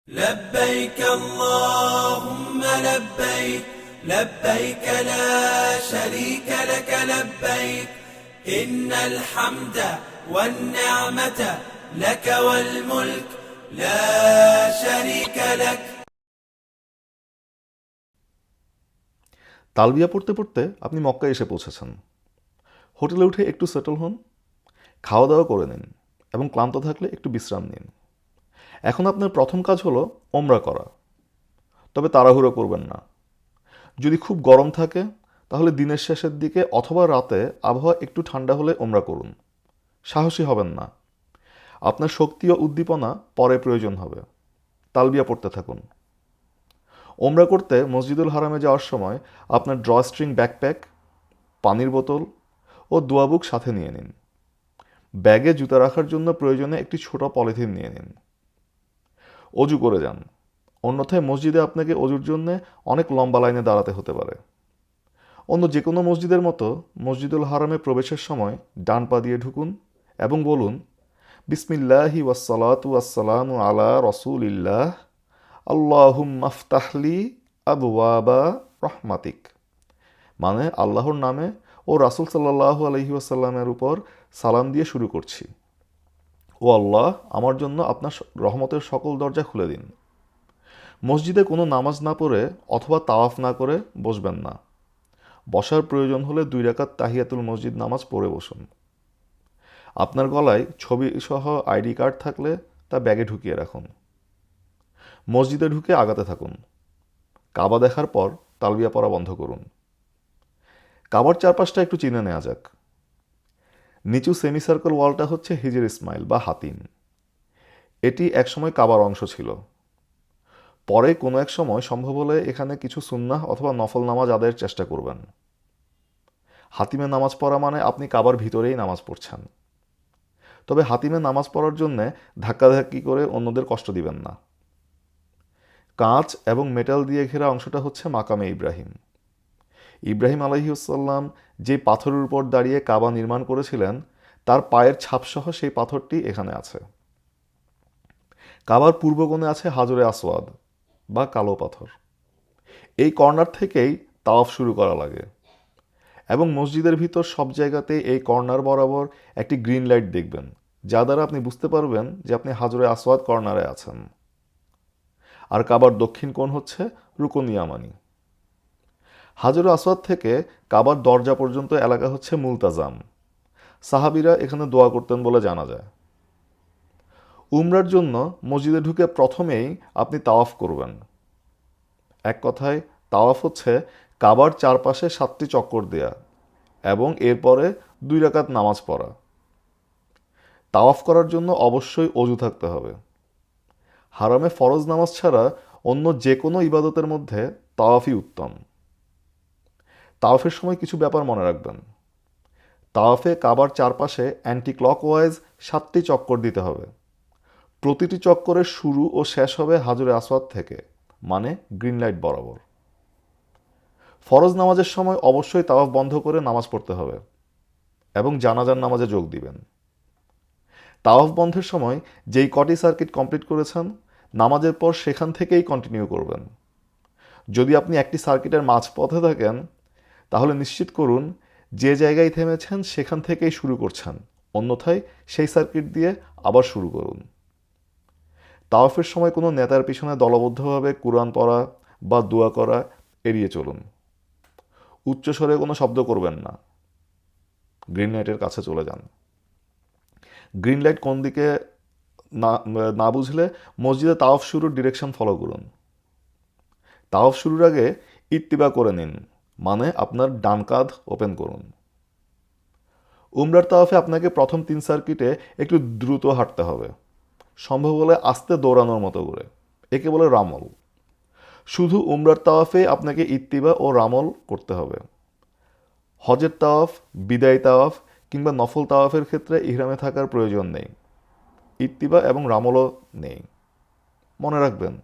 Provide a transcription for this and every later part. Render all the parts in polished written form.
لبيك اللهم لبيك لبيك لا شريك لك لبيك إن الحمد والنعمة لك والملك لا شريك لك। তালবিয়া পড়তে পড়তে আপনি মক্কায় এসে পৌঁছেছেন। হোটেলে উঠে একটু সেটেল হন, খাওয়া দাওয়া করে নিন এবং ক্লান্ত থাকলে একটু বিশ্রাম নিন। এখন আপনার প্রথম কাজ হলো ওমরা করা। তবে তাড়াহুড়ো করবেন না। যদি খুব গরম থাকে তাহলে দিনের শেষের দিকে অথবা রাতে আবহাওয়া একটু ঠান্ডা হলে ওমরা করুন। সাহসী হবেন না। আপনার শক্তি ও উদ্দীপনা পরে প্রয়োজন হবে। তালবিয়া পড়তে থাকুন। ওমরা করতে মসজিদুল হারামে যাওয়ার সময় আপনার ড্রস্ট্রিং ব্যাকপ্যাক, পানির বোতল ও দোয়া বুক সাথে নিয়ে নিন। ব্যাগে জুতা রাখার জন্য প্রয়োজনে একটি ছোট পলিথিন নিয়ে নিন। অজু করে যান, অন্যথায় মসজিদে আপনাকে অজুর জন্য অনেক লম্বা লাইনে দাঁড়াতে হতে পারে। অন্য যে কোনো মসজিদের মতো মসজিদুল হারামে প্রবেশের সময় ডান পা দিয়ে ঢুকুন এবং বলুন, বিসমিল্লাহি ওয়াসসালাতু ওয়াসসালামু আলা রসুলিল্লাহ, আল্লাহুম্মা ফতাহলি আবওয়াবা রহমাতিক। মানে আল্লাহর নামে ও রাসূল সাল্লাল্লাহু আলাইহি ওয়াসাল্লামের উপর সালাম দিয়ে শুরু করছি। ও আল্লাহ, আমার জন্য আপনার রহমতের সকল দরজা খুলে দিন। মসজিদে কোনো নামাজ না পড়ে অথবা তাওয়াফ না করে বসবেন না। বসার প্রয়োজন হলে 2 রাকাত তাহিয়াতুল মসজিদ নামাজ পড়ে বসুন। আপনার গলায় ছবি সহ আইডি কার্ড থাকলে তা ব্যাগে ঢুকিয়ে রাখুন। মসজিদে ঢুকে আগাতে থাকুন। কাবা দেখার পর তালবিয়া পড়া বন্ধ করুন। কাবার চারপাশটা একটু চিনে নেওয়া যাক। নিচু সেমিসার্কেল ওয়ালটা হচ্ছে হিজর ইসমাইল বা হাতিম। এটি একসময় কাবার অংশ ছিল। পরে কোনো এক সময় সম্ভব হলে এখানে কিছু সুন্নাহ অথবা নফল নামাজ আদায়ের চেষ্টা করবেন। হাতিমে নামাজ পড়া মানে আপনি কাবার ভিতরেই নামাজ পড়ছেন। তবে হাতিমে নামাজ পড়ার জন্য ধাক্কাধাক্কি করে অন্যদের কষ্ট দিবেন না। কাঁচ এবং মেটাল দিয়ে ঘেরা অংশটা হচ্ছে মাকামে ইব্রাহিম। ইব্রাহিম আলাইহিসসালাম যে পাথরের উপর দাঁড়িয়ে কাবা নির্মাণ করেছিলেন তার পায়ের ছাপসহ সেই পাথরটি এখানে আছে। কাবার পূর্ব কোণে আছে হাজরে আসওয়াদ বা কালো পাথর। এই কর্নার থেকেই তাওয়াফ শুরু করা লাগে এবং মসজিদের ভিতর সব জায়গাতেই এই কর্নার বরাবর একটি গ্রিন লাইট দেখবেন, যা দ্বারা আপনি বুঝতে পারবেন যে আপনি হাজরে আসওয়াদ কর্নারে আছেন। আর কাবার দক্ষিণ কোণ হচ্ছে রুকন ইয়ামানি। হাজরে আসওয়াদ থেকে কাবার দরজা পর্যন্ত এলাকা হচ্ছে মুলতাজাম। সাহাবিরা এখানে দোয়া করতেন বলে জানা যায়। উমরার জন্য মসজিদে ঢুকে প্রথমেই আপনি তাওয়াফ করবেন। এক কথায় তাওয়াফ হচ্ছে কাবার চারপাশে 7টি চক্কর দেয়া এবং এরপরে 2 রাকাত নামাজ পড়া। তাওয়াফ করার জন্য অবশ্যই অজু থাকতে হবে। হারামে ফরজ নামাজ ছাড়া অন্য যে কোনো ইবাদতের মধ্যে তাওয়াফই উত্তম। তাওয়াফের সময় কিছু ব্যাপার মনে রাখবেন। তাওয়াফে কাবার চারপাশে অ্যান্টি ক্লকওয়াইজ 7টি চক্কর দিতে হবে। প্রতিটি চক্করের শুরু ও শেষ হবে হাজরে আসওয়াদ থেকে, মানে গ্রিন লাইট বরাবর। ফরজ নামাজের সময় অবশ্যই তাওয়াফ বন্ধ করে নামাজ পড়তে হবে এবং জানাজার নামাজে যোগ দিবেন। তাওয়াফ বন্ধের সময় যেই কটি সার্কিট কমপ্লিট করেছেন নামাজের পর সেখান থেকেই কন্টিনিউ করবেন। যদি আপনি একটি সার্কিটের মাঝপথে থাকেন তাহলে নিশ্চিত করুন যে জায়গায় থেমেছেন সেখান থেকেই শুরু করছেন, অন্যথায় সেই সার্কিট দিয়ে আবার শুরু করুন। তাওয়াফের সময় কোনো নেতার পিছনে দলবদ্ধভাবে কুরআন পড়া বা দোয়া করা এড়িয়ে চলুন। উচ্চস্বরে কোনো শব্দ করবেন না। গ্রিন লাইটের কাছে চলে যান। গ্রিন লাইট কোন দিকে না না বুঝলে মসজিদে তাওয়াফ শুরুর ডিরেকশন ফলো করুন। তাওয়াফ শুরুর আগে ইত্তিবা করে নিন, মানে আপনার ডান কাঁধ ওপেন করুন। উমরার তাওয়াফে আপনাকে প্রথম 3 সার্কিটে একটু দ্রুত হাঁটতে হবে, সম্ভব হলে আস্তে দৌড়ানোর মতো করে। একে বলে রামল। শুধু উমরার তাওয়াফে আপনাকে ইত্তিবা ও রামল করতে হবে। হজের তাওয়াফ, বিদায় তাওয়াফ কিংবা নফল তাওয়াফের ক্ষেত্রে ইহরামে থাকার প্রয়োজন নেই। ইত্তিবা এবং রামলও নেই। মনে রাখবেন,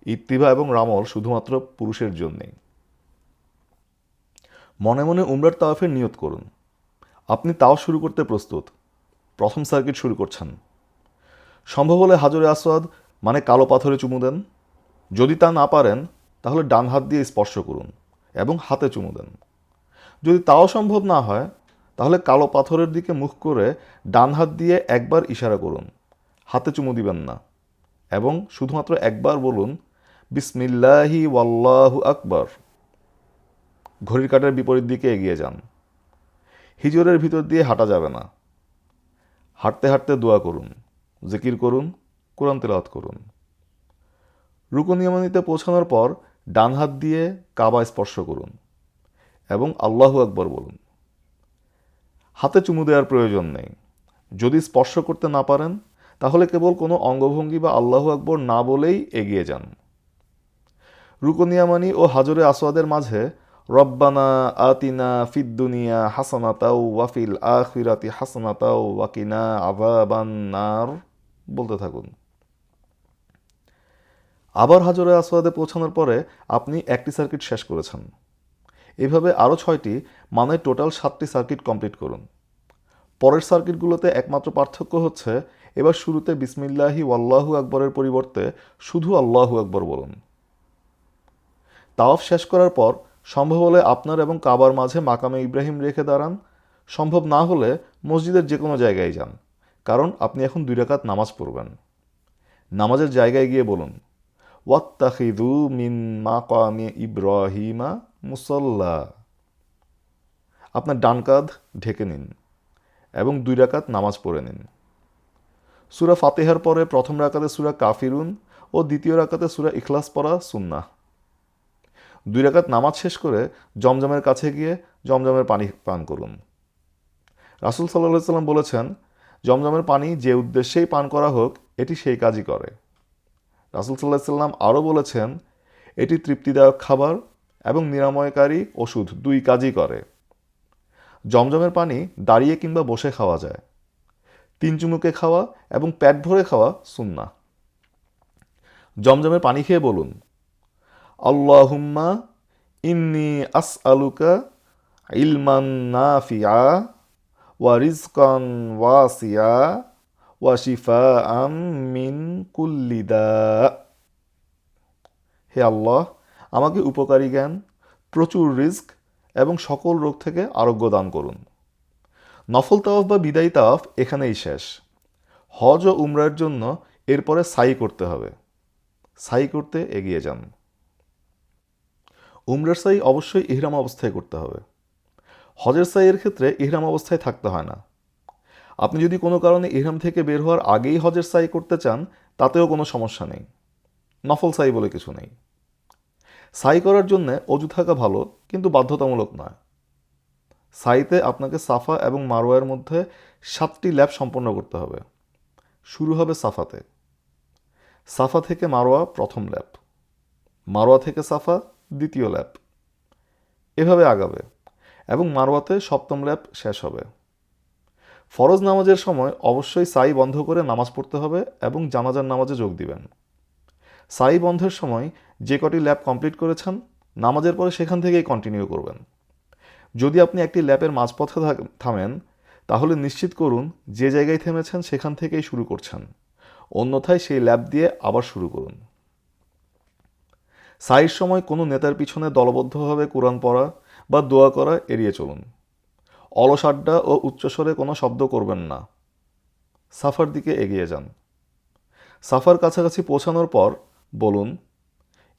ইত্তিবা এবং রামল শুধুমাত্র পুরুষের জন্যেই। মনে মনে উমরার তাওয়াফের নিয়ত করুন। আপনি তাওয়াফ শুরু করতে প্রস্তুত। প্রথম সার্কিট শুরু করছেন। সম্ভব হলে হাজরে আসওয়াদ মানে কালো পাথরে চুমু দেন। যদি তা না পারেন তাহলে ডান হাত দিয়ে স্পর্শ করুন এবং হাতে চুমু দেন। যদি তাও সম্ভব না হয় তাহলে কালো পাথরের দিকে মুখ করে ডান হাত দিয়ে একবার ইশারা করুন, হাতে চুমু দিবেন না, এবং শুধুমাত্র একবার বলুন বিসমিল্লাহি ওয়াল্লাহু আকবার। ঘড়ির কাঁটার বিপরীত দিকে এগিয়ে যান। হিজরের ভিতর দিয়ে হাঁটা যাবে না। হাঁটতে হাঁটতে দোয়া করুন, জিকির করুন, কোরআন তেলাওয়াত করুন। রুকুন ইয়ামানিতে পৌঁছানোর পর ডান হাত দিয়ে কাবা স্পর্শ করুন এবং আল্লাহু আকবার বলুন। হাতে চুমু দেওয়ার প্রয়োজন নেই। যদি স্পর্শ করতে না পারেন তাহলে কেবল কোনো অঙ্গভঙ্গি বা আল্লাহু আকবর না বলেই এগিয়ে যান। রুকুন ইয়ামানি ও হাজরে আসওয়াদের মাঝে রব্বানা আতিনা ফিদ দুনিয়া হাসানাতাও ওয়াফিল আখিরাতি হাসানাতাও ওয়াকিনা আযাবান নার বলতে থাকুন। আবার হাজরে আসওয়াদে পৌঁছানোর পরে আপনি একটি সার্কিট শেষ করেছেন। এভাবে আরও 6টি, মানে টোটাল 7টি সার্কিট কমপ্লিট করুন। পরের সার্কিটগুলোতে একমাত্র পার্থক্য হচ্ছে এবার শুরুতে বিসমিল্লাহি ওয়াল্লাহু আকবরের পরিবর্তে শুধু আল্লাহু আকবর বলুন। তাওয়াফ শেষ করার পর সম্ভব হলে আপনার এবং কাবার মাঝে মাকামে ইব্রাহিম রেখে দাঁড়ান। সম্ভব না হলে মসজিদের যে কোনো জায়গায় যান, কারণ আপনি এখন 2 রাকাত নামাজ পড়বেন। নামাজের জায়গায় গিয়ে বলুন ওয়াত্তাখিযু মিন মাকামি ইব্রাহিমা মুসাল্লা। আপনার ডান কাঁধ ঢেকে নিন এবং 2 রাকাত নামাজ পড়ে নিন। সূরা ফাতিহার পরে প্রথম রাকাতে সূরা কাফিরুন ও দ্বিতীয় রাকাতে সূরা ইখলাস পড়া সুন্নাহ। 2 রাকাত নামাজ শেষ করে জমজমের কাছে গিয়ে জমজমের পানি পান করুন। রাসূল সাল্লাল্লাহু আলাইহি সাল্লাম বলেছেন, জমজমের পানি যে উদ্দেশ্যেই পান করা হোক এটি সেই কাজই করে। রাসূল সাল্লাল্লাহু আলাইহি সাল্লাম আরও বলেছেন, এটি তৃপ্তিদায়ক খাবার এবং নিরাময়কারী ওষুধ, 2 কাজই করে। জমজমের পানি দাঁড়িয়ে কিংবা বসে খাওয়া যায়। 3 চুমুকে খাওয়া এবং পেট ভরে খাওয়া সুন্নাহ। জমজমের পানি খেয়ে বলুন আল্লাহুম্মা ইন্নী আসআলুকা ইলমান নাফিআ ওয়া রিজকান ওয়াসিআ ওয়া শিফাআম মিন কুল্লি দা। হে আল্লাহ, আমাকে উপকারী জ্ঞান, প্রচুর রিজক এবং সকল রোগ থেকে আরোগ্য দান করুন। নফল তাওয়াফ বা বিদায়ী তাওয়াফ এখানেই শেষ। হজ ও উমরার জন্য এরপরে সাই করতে হবে। সাই করতে এগিয়ে যান। উমরার সাই অবশ্যই ইহরাম অবস্থায় করতে হবে। হজের সাইয়ের ক্ষেত্রে ইহরাম অবস্থায় থাকতে হয় না। আপনি যদি কোনো কারণে ইহরাম থেকে বের হওয়ার আগেই হজের সাই করতে চান তাতেও কোনো সমস্যা নেই। নফল সাই বলে কিছু নেই। সাই করার জন্য অজু থাকা ভালো, কিন্তু বাধ্যতামূলক নয়। সাইতে আপনাকে সাফা এবং মারওয়ার মধ্যে 7টি ল্যাপ সম্পন্ন করতে হবে। শুরু হবে সাফাতে। সাফা থেকে মারওয়া প্রথম ল্যাপ, মারওয়া থেকে সাফা দ্বিতীয় ল্যাপ, এভাবে আগাবে এবং মারওয়াতে 7ম ল্যাপ শেষ হবে। ফরজ নামাজের সময় অবশ্যই সাই বন্ধ করে নামাজ পড়তে হবে এবং জানাজার নামাজে যোগ দিবেন। সাই বন্ধের সময় যে কটি ল্যাপ কমপ্লিট করেছেন নামাজের পরে সেখান থেকেই কন্টিনিউ করবেন। যদি আপনি একটি ল্যাপের মাঝপথে থামেন তাহলে নিশ্চিত করুন যে জায়গায় থেমেছেন সেখান থেকেই শুরু করছেন, অন্যথায় সেই ল্যাপ দিয়ে আবার শুরু করুন। সাইর সময় কোনো নেতার পিছনে দলবদ্ধভাবে কোরআন পড়া বা দোয়া করা এড়িয়ে চলুন। অলস আড্ডা ও উচ্চস্বরে কোনো শব্দ করবেন না। সাফার দিকে এগিয়ে যান। সাফার কাছাকাছি পৌঁছানোর পর বলুন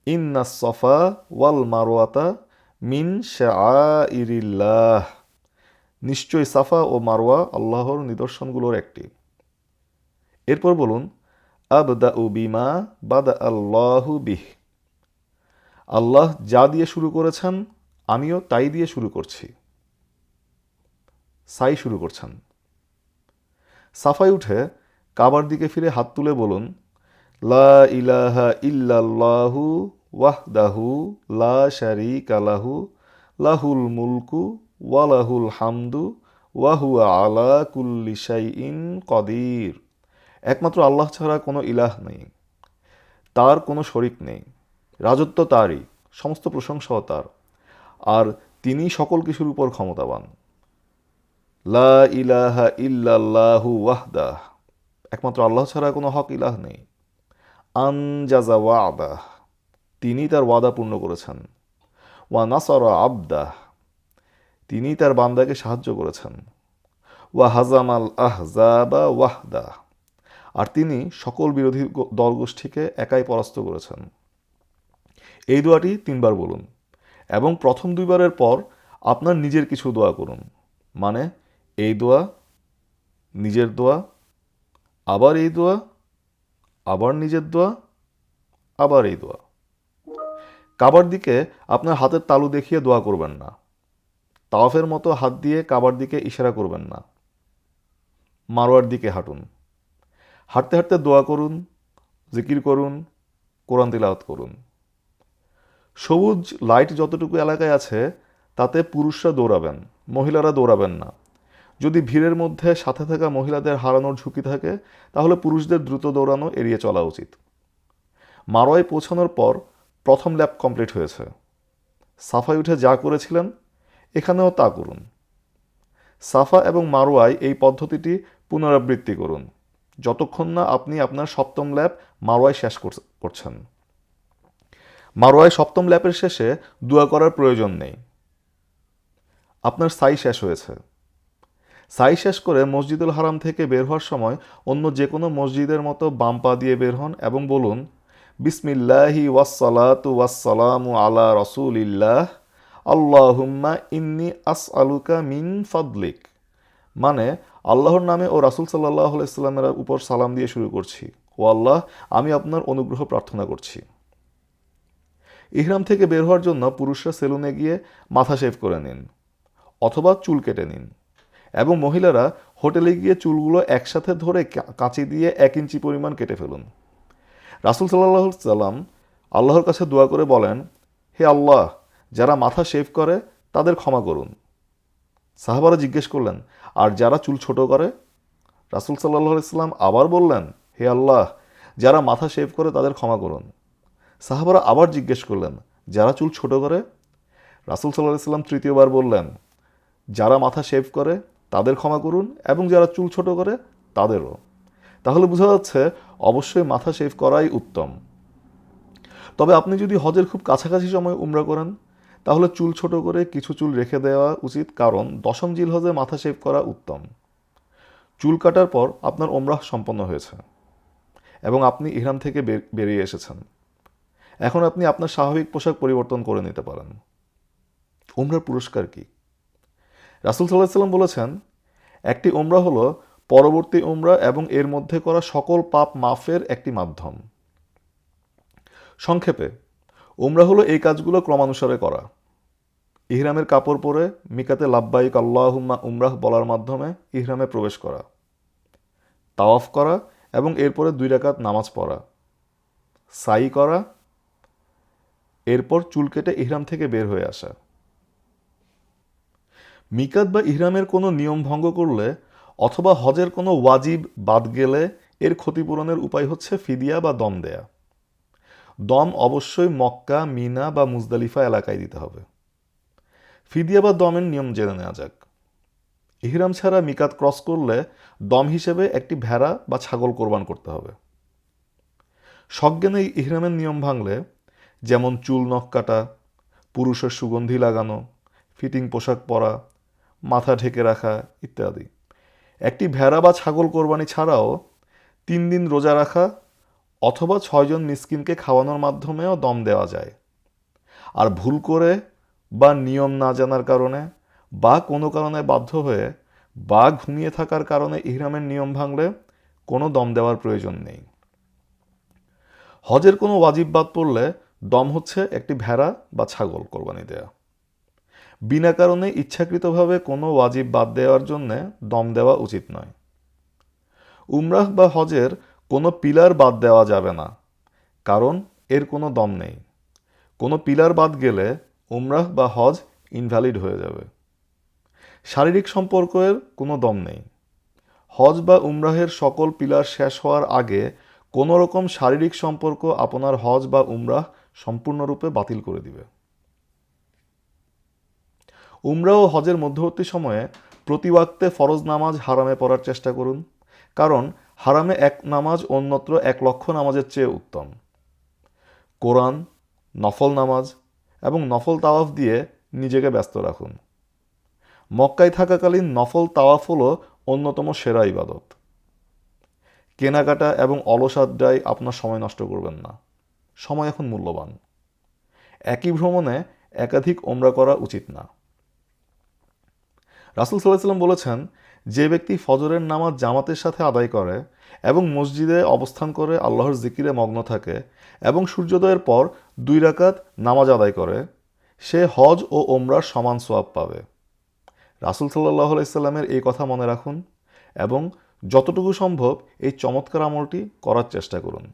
ইন্নাস সফা ওয়াল মারওয়াতা মিন শাআইরিল্লাহ। নিশ্চয়ই সাফা ও মারওয়া আল্লাহর নিদর্শনগুলোর একটি। এরপর বলুন আবদাউ বিমা বাদা আল্লাহু বিহ। আল্লাহ যা দিয়ে শুরু করেছেন আমিও তাই দিয়ে শুরু করছি। সাই শুরু করছেন। সাফায় উঠে কাবার দিকে ফিরে হাত তুলে বলুন লা ইলাহা ইল্লাল্লাহু ওয়াহদাহু লা শারীকা লাহু লাহুল মুলকু ওয়া লাহুল হামদু ওয়া হুয়া আলা কুল্লি শাইইন কদির। একমাত্র আল্লাহ ছাড়া কোনো ইলাহ নেই, তার কোনো শরিক নেই। রাজত্ব তারই, সমস্ত প্রশংসাও তার, আর তিনি সকল কিছুর উপর ক্ষমতাবান। লা ইলাহা ইল্লাল্লাহু ওয়াহদাহ। একমাত্র আল্লাহ ছাড়া কোনো হক ইলাহ নেই। আনজাজা ওয়াদাহ, তিনি তার ওয়াদা পূর্ণ করেছেন। ওয়া নাসারা আবদাহ, তিনি তার বান্দাকে সাহায্য করেছেন। ওয়া হাজামাল আহজাবা ওয়াহদাহ, আর তিনি সকল বিরোধী দলগোষ্ঠীকে একাই পরাস্ত করেছেন। এই দোয়াটি 3 বার বলুন এবং প্রথম 2 বারের পর আপনার নিজের কিছু দোয়া করুন। মানে এই দোয়া, নিজের দোয়া, আবার এই দোয়া, আবার নিজের দোয়া, আবার এই দোয়া। কাবার দিকে আপনার হাতের তালু দেখিয়ে দোয়া করবেন না। তাওয়াফের মতো হাত দিয়ে কাবার দিকে ইশারা করবেন না। মারোয়ার দিকে হাঁটুন। হাঁটতে হাঁটতে দোয়া করুন, জিকির করুন, কোরআন তিলাওয়াত করুন। সবুজ লাইট যতটুকু এলাকায় আছে তাতে পুরুষরা দৌড়াবেন, মহিলারা দৌড়াবেন না। যদি ভিড়ের মধ্যে সাথে থাকা মহিলাদের হারানোর ঝুঁকি থাকে তাহলে পুরুষদের দ্রুত দৌড়ানো এড়িয়ে চলা উচিত। মারোয়ায় পৌঁছানোর পর প্রথম ল্যাপ কমপ্লিট হয়েছে। সাফায় উঠে যা করেছিলেন এখানেও তা করুন। সাফা এবং মারোয়ায় এই পদ্ধতিটি পুনরাবৃত্তি করুন যতক্ষণ না আপনি আপনার 7ম ল্যাপ মারোয়ায় শেষ করছেন। মারোয়ায় 7ম ল্যাপের শেষে দোয়া করার প্রয়োজন নেই। আপনার সাই শেষ হয়েছে। সাই শেষ করে মসজিদুল হারাম থেকে বের হওয়ার সময় অন্য যে কোনো মসজিদের মতো বাম পা দিয়ে বের হন এবং বলুন, বিসমিল্লাহি ওয়াসসালাতু ওয়াসসালামু আলা রাসূলিল্লাহ আল্লাহুম্মা ইন্নী আসআলুকা মিন ফাদলিক। মানে আল্লাহর নামে ও রাসূল সাল্লাল্লাহু আলাইহি সাল্লামের উপর সালাম দিয়ে শুরু করছি। ও আল্লাহ, আমি আপনার অনুগ্রহ প্রার্থনা করছি। ইহরাম থেকে বের হওয়ার জন্য পুরুষরা সেলুনে গিয়ে মাথা শেভ করে নিন অথবা চুল কেটে নিন এবং মহিলারা হোটেলে গিয়ে চুলগুলো একসাথে ধরে কাঁচি দিয়ে 1 ইঞ্চি পরিমাণ কেটে ফেলুন। রাসূল সাল্লাল্লাহু আলাইহি সাল্লাম আল্লাহর কাছে দোয়া করে বলেন, হে আল্লাহ, যারা মাথা শেভ করে তাদের ক্ষমা করুন। সাহাবারা জিজ্ঞেস করলেন, আর যারা চুল ছোট করে? রাসূল সাল্লাল্লাহু আলাইহি সাল্লাম আবার বললেন, হে আল্লাহ, যারা মাথা শেভ করে তাদের ক্ষমা করুন। সাহাবারা আবার জিজ্ঞেস করলেন, যারা চুল ছোট করে? রাসূল সাল্লাল্লাহু আলাইহি সাল্লাম 3য় বার বললেন, যারা মাথা শেভ করে তাদের ক্ষমা করুন এবং যারা চুল ছোট করে তাদেরও। তাহলে বোঝা যাচ্ছে অবশ্যই মাথা শেভ করাই উত্তম। তবে আপনি যদি হজের খুব কাছাকাছি সময় উমরা করেন তাহলে চুল ছোট করে কিছু চুল রেখে দেওয়া উচিত, কারণ 10ম জিলহজে মাথা শেভ করা উত্তম। চুল কাটার পর আপনার উমরাহ সম্পন্ন হয়েছে এবং আপনি ইহরাম থেকে বেরিয়ে এসেছেন। এখন আপনি আপনার স্বাভাবিক পোশাক পরিবর্তন করে নিতে পারেন। উমরার পুরস্কার কি? রাসূল সাল্লাল্লাহু আলাইহি সাল্লাম বলেছেন, একটি উমরা হলো পরবর্তী উমরা এবং এর মধ্যে করা সকল পাপ মাফের একটি মাধ্যম। সংক্ষেপে, উমরা হলো এই কাজগুলো ক্রমানুসারে করা। ইহরামের কাপড় পরে মিকাতে লাব্বাইক আল্লাহুম্মা উমরাহ বলার মাধ্যমে ইহরামে প্রবেশ করা, তাওয়াফ করা এবং এরপরে 2 রাকাত নামাজ পড়া, সাই করা, এরপর চুল কেটে ইহরাম থেকে বের হয়ে আসা। মিকাত বা ইহরামের কোনো নিয়ম ভঙ্গ করলে অথবা হজের কোনো ওয়াজিব বাদ গেলে এর ক্ষতিপূরণের উপায় হচ্ছে ফিদিয়া বা দম দেয়া। দম অবশ্যই মক্কা, মিনা বা মুজদালিফা এলাকায় দিতে হবে। ফিদিয়া বা দমের নিয়ম জেনে নেওয়া যাক। ইহরাম ছাড়া মিকাত ক্রস করলে দম হিসেবে একটি ভেড়া বা ছাগল কোরবান করতে হবে। সজ্ঞানে ইহরামের নিয়ম ভাঙলে, যেমন চুল নখ কাটা, পুরুষের সুগন্ধি লাগানো, ফিটিং পোশাক পরা, মাথা ঢেকে রাখা ইত্যাদি, একটি ভেড়া বা ছাগল কোরবানি ছাড়াও 3 দিন রোজা রাখা অথবা 6 জন মিসকিনকে খাওয়ানোর মাধ্যমেও দম দেওয়া যায়। আর ভুল করে বা নিয়ম না জানার কারণে বা কোনো কারণে বাধ্য হয়ে বা ঘুমিয়ে থাকার কারণে ইহরামের নিয়ম ভাঙলে কোনো দম দেওয়ার প্রয়োজন নেই। হজের কোনো ওয়াজিব বাদ পড়লে দম হচ্ছে একটি ভেড়া বা ছাগল কোরবানি দেয়া। বিনা কারণে ইচ্ছাকৃতভাবে কোনো ওয়াজিব বাদ দেওয়ার জন্য দম দেওয়া উচিত নয়। উমরাহ বা হজের কোনো পিলার বাদ দেওয়া যাবে না, কারণ এর কোনো দম নেই। কোনো পিলার বাদ গেলে উমরাহ বা হজ ইনভ্যালিড হয়ে যাবে। শারীরিক সম্পর্কের কোনো দম নেই। হজ বা উমরাহের সকল পিলার শেষ হওয়ার আগে কোনো রকম শারীরিক সম্পর্ক আপনার হজ বা উমরাহ সম্পূর্ণরূপে বাতিল করে দিবে। উমরা ও হজের মধ্যবর্তী সময়ে প্রতি ওয়াক্তে ফরজ নামাজ হারামে পড়ার চেষ্টা করুন, কারণ হারামে এক নামাজ অন্যত্র 1,00,000 নামাজের চেয়ে উত্তম। কোরআন, নফল নামাজ এবং নফল তাওয়াফ দিয়ে নিজেকে ব্যস্ত রাখুন। মক্কায় থাকাকালীন নফল তাওয়াফ হলো অন্যতম সেরা ইবাদত। কেনাকাটা এবং অলস আড্ডায় আপনার সময় নষ্ট করবেন না। সময় এখন মূল্যবান। একই ভ্রমণে একাধিক ওমরা করা উচিত না। রাসূল সাল্লাল্লাহু আলাইহি ওয়াসাল্লাম বলেছেন, যে ব্যক্তি ফজরের নামাজ জামাতের সাথে আদায় করে এবং মসজিদে অবস্থান করে আল্লাহর জিকিরে মগ্ন থাকে এবং সূর্যোদয়ের পর 2 রাকাত নামাজ আদায় করে, সে হজ ও ওমরার সমান সওয়াব পাবে। রাসূল সাল্লাল্লাহু আলাইহি সাল্লামের এই কথা মনে রাখুন এবং যতটুকু সম্ভব এই চমৎকার আমলটি করার চেষ্টা করুন।